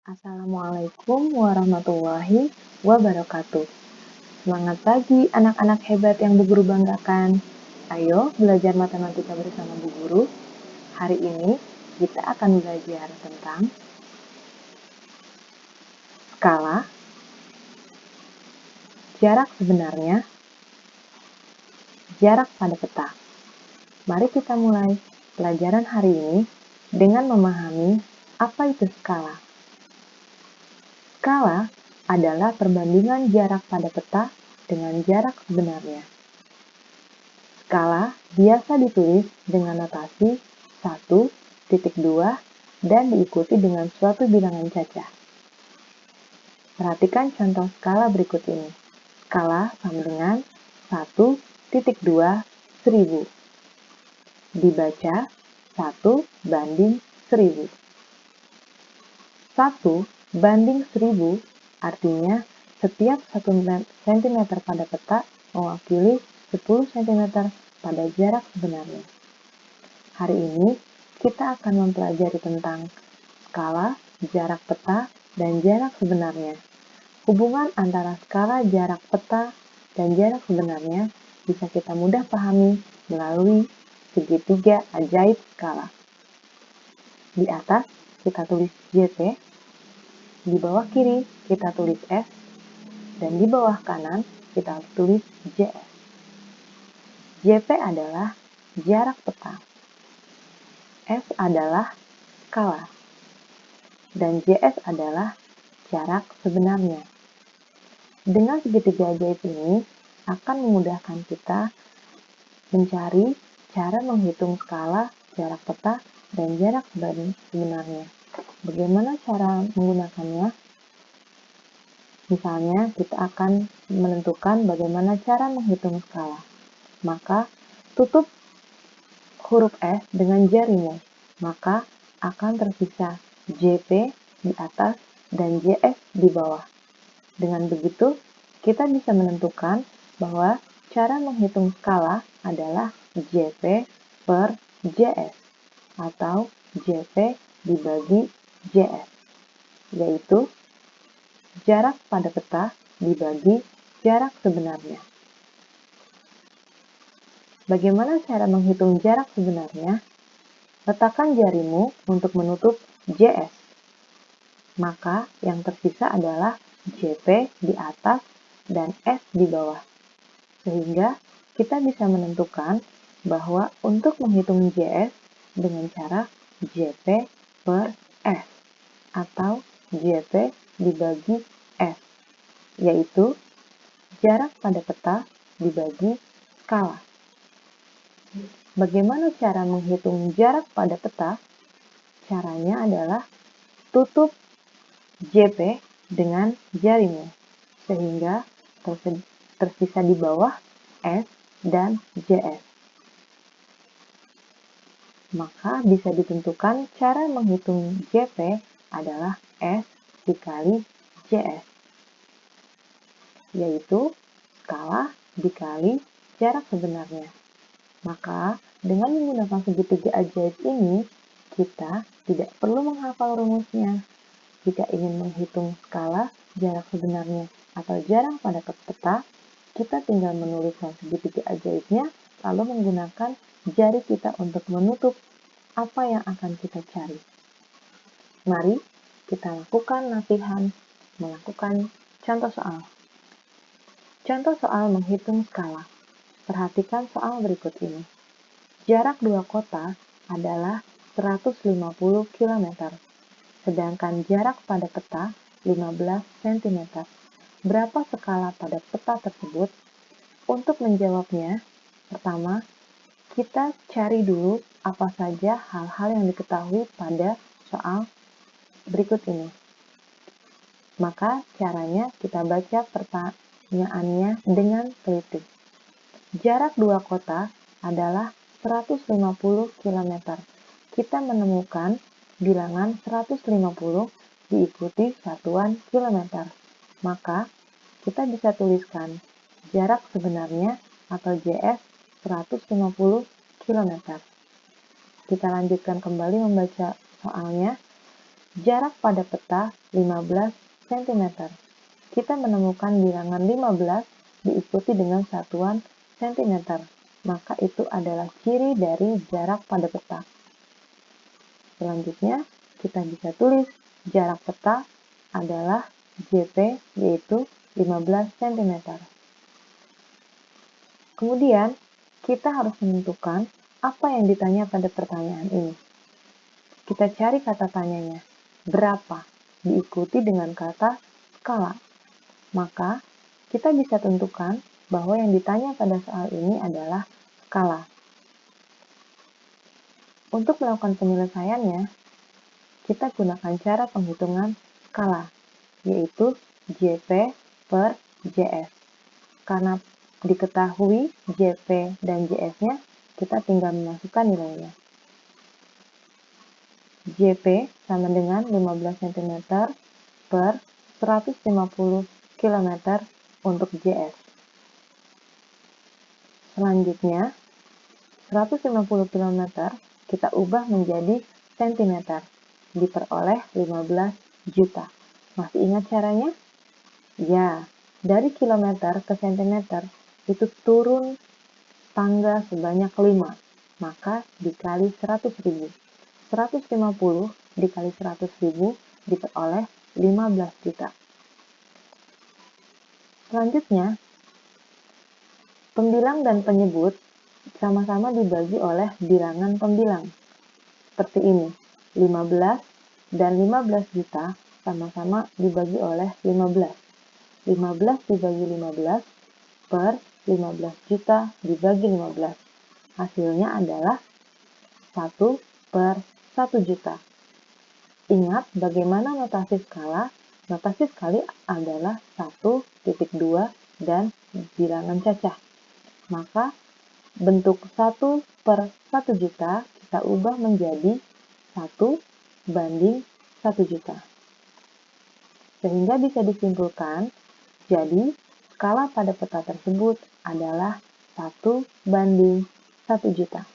Assalamualaikum warahmatullahi wabarakatuh. Semangat pagi anak-anak hebat yang Bu Guru banggakan. Ayo belajar matematika bersama Bu Guru. Hari ini kita akan belajar tentang skala, jarak sebenarnya, jarak pada peta. Mari kita mulai pelajaran hari ini dengan memahami apa itu skala. Skala adalah perbandingan jarak pada peta dengan jarak sebenarnya. Skala biasa ditulis dengan notasi 1,2 dan diikuti dengan suatu bilangan cacah. Perhatikan contoh skala berikut ini. Skala sama dengan 1,2 1000. Dibaca 1:1000. 1:1000 artinya setiap 1 cm pada peta mewakili 10 cm pada jarak sebenarnya. Hari ini kita akan mempelajari tentang skala, jarak peta, dan jarak sebenarnya. Hubungan antara skala, jarak peta, dan jarak sebenarnya bisa kita mudah pahami melalui segitiga ajaib skala. Di atas kita tulis JP, di bawah kiri kita tulis S, dan di bawah kanan kita tulis JS. JP adalah jarak peta, S adalah skala, dan JS adalah jarak sebenarnya. Dengan segitiga ajaib ini akan memudahkan kita mencari cara menghitung skala, jarak peta, dan jarak sebenarnya. Bagaimana cara menggunakannya? Misalnya, kita akan menentukan bagaimana cara menghitung skala. Maka, tutup huruf S dengan jarimu, maka akan tersisa JP di atas dan JS di bawah. Dengan begitu, kita bisa menentukan bahwa cara menghitung skala adalah JP per JS atau JP dibagi JS, yaitu jarak pada peta dibagi jarak sebenarnya. Bagaimana cara menghitung jarak sebenarnya? Letakkan jarimu untuk menutup JS. Maka yang tersisa adalah JP di atas dan S di bawah. Sehingga kita bisa menentukan bahwa untuk menghitung JS dengan cara JP per S atau JP dibagi S, yaitu jarak pada peta dibagi skala. Bagaimana cara menghitung jarak pada peta? Caranya adalah tutup JP dengan jarimu, sehingga tersisa di bawah S dan JS. Maka bisa ditentukan cara menghitung JP adalah S dikali JS, yaitu skala dikali jarak sebenarnya. Maka, dengan menggunakan segitiga ajaib ini, kita tidak perlu menghafal rumusnya. Jika ingin menghitung skala, jarak sebenarnya, atau jarak pada peta, kita tinggal menuliskan segitiga ajaibnya, lalu menggunakan jari kita untuk menutup apa yang akan kita cari. Mari kita lakukan latihan melakukan contoh soal. Contoh soal menghitung skala. Perhatikan soal berikut ini. Jarak dua kota adalah 150 km, sedangkan jarak pada peta 15 cm. Berapa skala pada peta tersebut? Untuk menjawabnya, pertama, kita cari dulu apa saja hal-hal yang diketahui pada soal berikut ini. Maka caranya kita baca pertanyaannya dengan teliti. Jarak dua kota adalah 150 km. Kita menemukan bilangan 150 diikuti satuan kilometer. Maka kita bisa tuliskan jarak sebenarnya atau JS 150 km. Kita lanjutkan kembali membaca soalnya. Jarak pada peta 15 cm. Kita menemukan bilangan 15 diikuti dengan satuan cm, maka itu adalah ciri dari jarak pada peta. Selanjutnya, kita bisa tulis jarak peta adalah JP, yaitu 15 cm. Kemudian, kita harus menentukan apa yang ditanya pada pertanyaan ini. Kita cari kata tanyanya, berapa, diikuti dengan kata skala. Maka, kita bisa tentukan bahwa yang ditanya pada soal ini adalah skala. Untuk melakukan penyelesaiannya, kita gunakan cara penghitungan skala, yaitu JP per JS. Karena diketahui JP dan JS-nya, kita tinggal memasukkan nilainya. JP sama dengan 15 cm per 150 km untuk JS. Selanjutnya, 150 km kita ubah menjadi cm, diperoleh 15 juta. Masih ingat caranya? Ya, dari kilometer ke centimeter itu turun tangga sebanyak 5, maka dikali 100.000. 150 dikali 100.000 diperoleh 15 juta. Selanjutnya, pembilang dan penyebut sama-sama dibagi oleh bilangan pembilang. Seperti ini, 15 dan 15 juta sama-sama dibagi oleh 15. 15 dibagi 15 per 15 juta dibagi 15. Hasilnya adalah 1 per 1 juta. Ingat bagaimana notasi skala? Notasi skala adalah 1.2 dan bilangan cacah. Maka bentuk 1 per 1 juta kita ubah menjadi 1 banding 1 juta. Sehingga bisa disimpulkan, jadi skala pada peta tersebut adalah 1 banding 1 juta.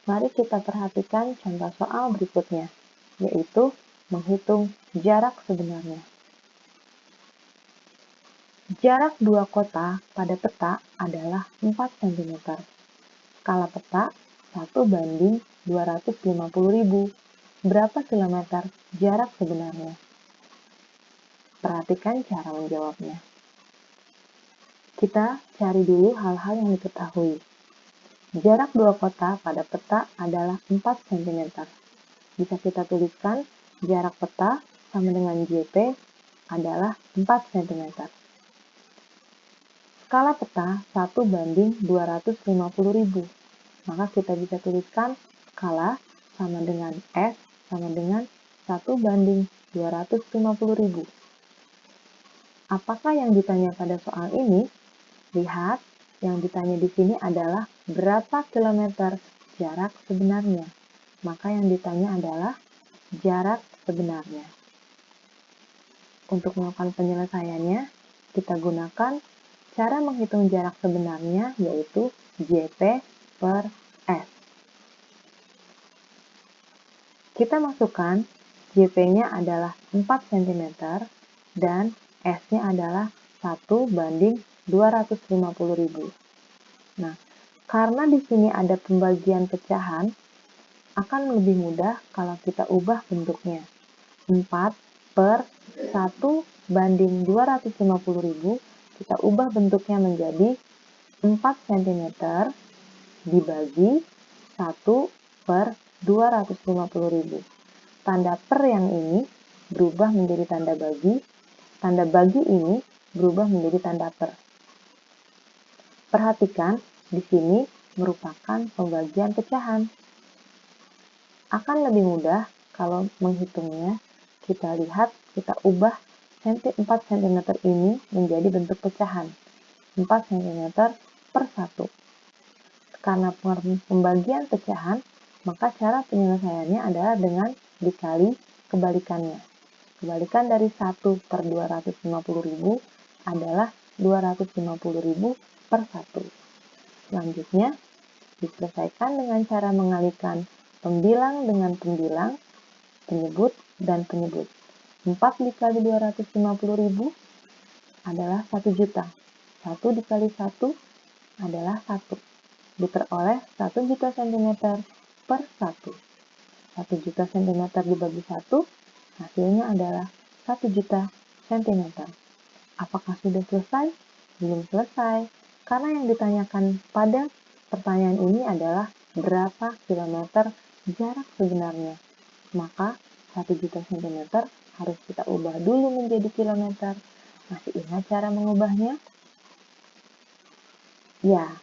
Mari kita perhatikan contoh soal berikutnya, yaitu menghitung jarak sebenarnya. Jarak dua kota pada peta adalah 4 cm. Skala peta 1 banding 250.000. Berapa kilometer jarak sebenarnya? Perhatikan cara menjawabnya. Kita cari dulu hal-hal yang diketahui. Jarak dua kota pada peta adalah 4 cm. Bisa kita tuliskan jarak peta sama dengan JP adalah 4 cm. Skala peta 1 banding 250.000. Maka kita bisa tuliskan skala sama dengan S sama dengan 1 banding 250.000. Apakah yang ditanya pada soal ini? Lihat, yang ditanya di sini adalah berapa kilometer jarak sebenarnya. Maka yang ditanya adalah jarak sebenarnya. Untuk melakukan penyelesaiannya, kita gunakan cara menghitung jarak sebenarnya, yaitu JP per S. Kita masukkan JP-nya adalah 4 cm dan S-nya adalah 1 banding 250.000. Nah, karena di sini ada pembagian pecahan, akan lebih mudah kalau kita ubah bentuknya. 4 per 1 banding 250.000, kita ubah bentuknya menjadi 4 cm dibagi 1 per 250.000. Tanda per yang ini berubah menjadi tanda bagi ini berubah menjadi tanda per. Perhatikan, di sini merupakan pembagian pecahan. Akan lebih mudah kalau menghitungnya, kita lihat, kita ubah 4 cm ini menjadi bentuk pecahan. 4 cm per 1. Karena pembagian pecahan, maka cara penyelesaiannya adalah dengan dikali kebalikannya. Kebalikan dari 1 per 250.000 adalah 250.000 per 1. Selanjutnya, diselesaikan dengan cara mengalihkan pembilang dengan pembilang. penyebut, dan penyebut. 4 dikali 250.000 adalah 1 juta. 1 dikali 1 adalah 1. Diperoleh 1 juta cm per 1. 1 juta cm dibagi 1, hasilnya adalah 1 juta cm. Apakah sudah selesai? Belum selesai, karena yang ditanyakan pada pertanyaan ini adalah berapa kilometer jarak sebenarnya. Maka 1 juta cm harus kita ubah dulu menjadi kilometer. Masih ingat cara mengubahnya? Ya,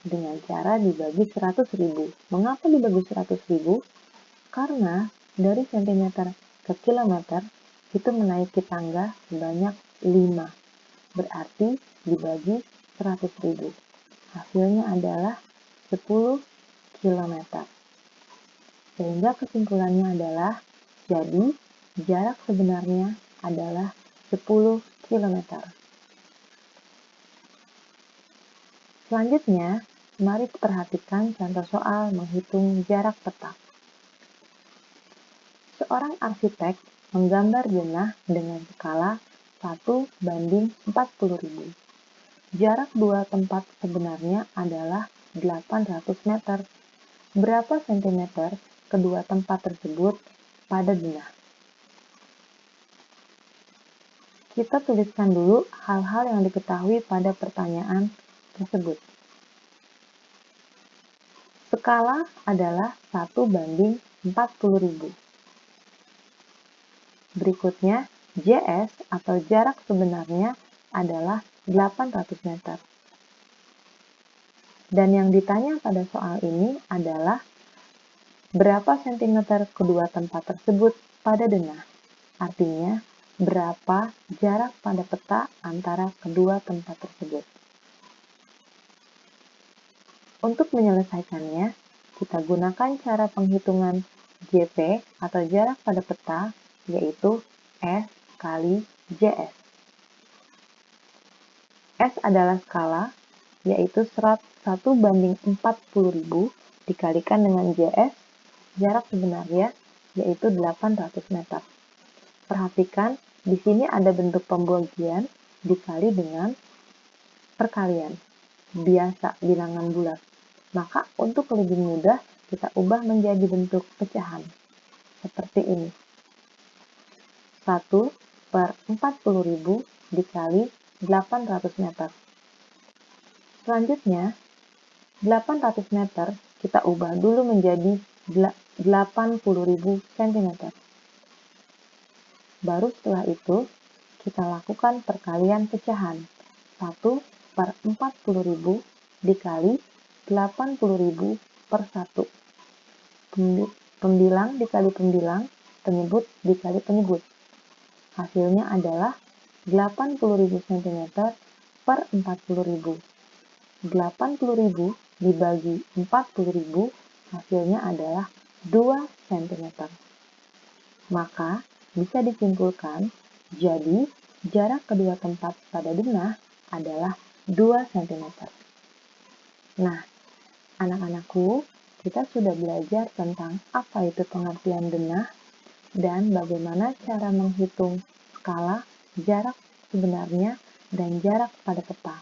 dengan cara dibagi 100.000. Mengapa dibagi 100.000? Karena dari cm ke kilometer itu menaiki tangga sebanyak 5. Berarti dibagi 100.000. Hasilnya adalah 10 km. Sehingga kesimpulannya adalah, jadi jarak sebenarnya adalah 10 km. Selanjutnya, mari perhatikan contoh soal menghitung jarak peta. Seorang arsitek menggambar denah dengan skala 1:40.000. Jarak dua tempat sebenarnya adalah 800 meter. Berapa sentimeter kedua tempat tersebut pada denah? Kita tuliskan dulu hal-hal yang diketahui pada pertanyaan tersebut. Skala adalah 1:40.000. Berikutnya, JS atau jarak sebenarnya adalah 800 meter. Dan yang ditanya pada soal ini adalah berapa sentimeter kedua tempat tersebut pada denah. Artinya, berapa jarak pada peta antara kedua tempat tersebut. Untuk menyelesaikannya, kita gunakan cara penghitungan JP atau jarak pada peta, yaitu S kali JS. S adalah skala, yaitu 1:40.000 dikalikan dengan JS, jarak sebenarnya, yaitu 800 meter. Perhatikan, di sini ada bentuk pembagian dikali dengan perkalian. Biasa bilangan bulat. Maka untuk lebih mudah, kita ubah menjadi bentuk pecahan. Seperti ini. 1/40.000 dikali 800 meter. Selanjutnya, 800 meter kita ubah dulu menjadi 80.000 cm. Baru setelah itu, kita lakukan perkalian pecahan. 1/40.000 dikali 80.000 per 1. Pembilang dikali pembilang, penyebut dikali penyebut. Hasilnya adalah 80.000 cm per 40.000. 80.000 dibagi 40.000, hasilnya adalah 2 cm. Maka, bisa disimpulkan, jadi jarak kedua tempat pada denah adalah 2 cm. Nah, anak-anakku, kita sudah belajar tentang apa itu pengertian denah dan bagaimana cara menghitung skala, jarak sebenarnya, dan jarak pada peta.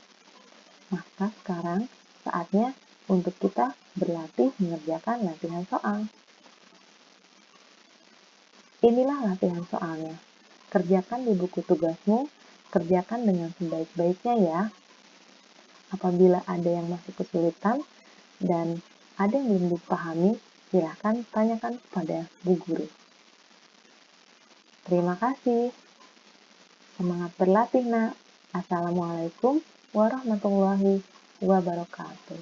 Maka sekarang saatnya untuk kita berlatih mengerjakan latihan soal. Inilah latihan soalnya. Kerjakan di buku tugasmu, kerjakan dengan sebaik-baiknya ya. Apabila ada yang masih kesulitan dan ada yang belum dipahami, silahkan tanyakan kepada Bu Guru. Terima kasih. Semangat berlatih, nak. Assalamualaikum warahmatullahi wabarakatuh.